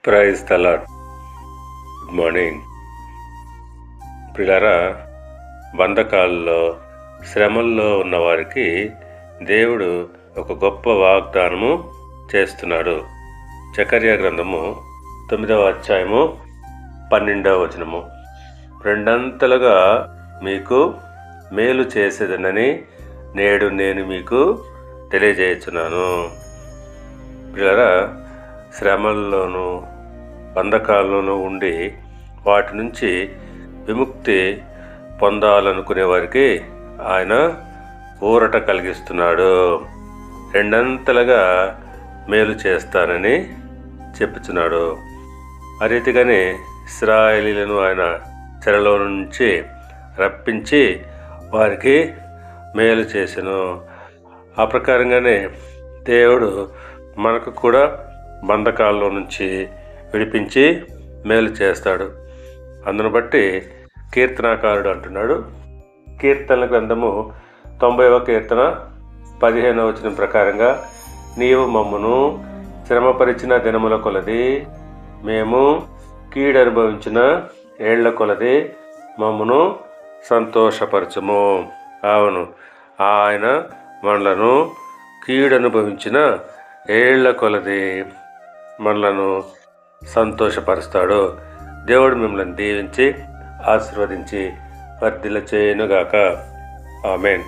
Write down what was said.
Praise the lord. Good morning ప్రియులారా. బంధకాల్లో, శ్రమల్లో ఉన్నవారికి దేవుడు ఒక గొప్ప వాగ్దానము చేస్తున్నాడు. జకర్యా గ్రంథము 9వ అధ్యాయము 12వ వచనము. రెండంతలుగా మీకు మేలు చేసేదనని నేడు నేను మీకు తెలియజేస్తున్నాను. ప్రియులారా, శ్రమల్లోనూ బంధకాల్లోనూ ఉండి వాటి నుంచి విముక్తి పొందాలనుకునే వారికి ఆయన ఊరట కలిగిస్తున్నాడు. రెండంతలుగా మేలు చేస్తానని చెప్పుచున్నాడు. ఆ రీతిగానే ఇశ్రాయేలీయులను ఆయన చెరలో నుంచి రప్పించి వారికి మేలు చేసెను. ఆ ప్రకారంగానే దేవుడు మనకు కూడా బంధకాల్లో నుంచి విడిపించి మేలు చేస్తాడు. అందును బట్టి కీర్తనాకారుడు అంటున్నాడు, కీర్తనల గ్రంథము 90వ కీర్తన 15వ వచనం ప్రకారంగా, నీవు మమ్మును శ్రమపరిచిన దినముల కొలది, మేము కీడు అనుభవించిన ఏళ్ల కొలది మమ్మను సంతోషపరచము. అవును, ఆయన మనలను కీడు అనుభవించిన ఏళ్ల కొలది మనలను సంతోషపరుస్తాడు. దేవుడు మిమ్మల్ని దీవించి ఆశీర్వదించి వర్ధిల్ల చేయునుగాక. ఆమేన్.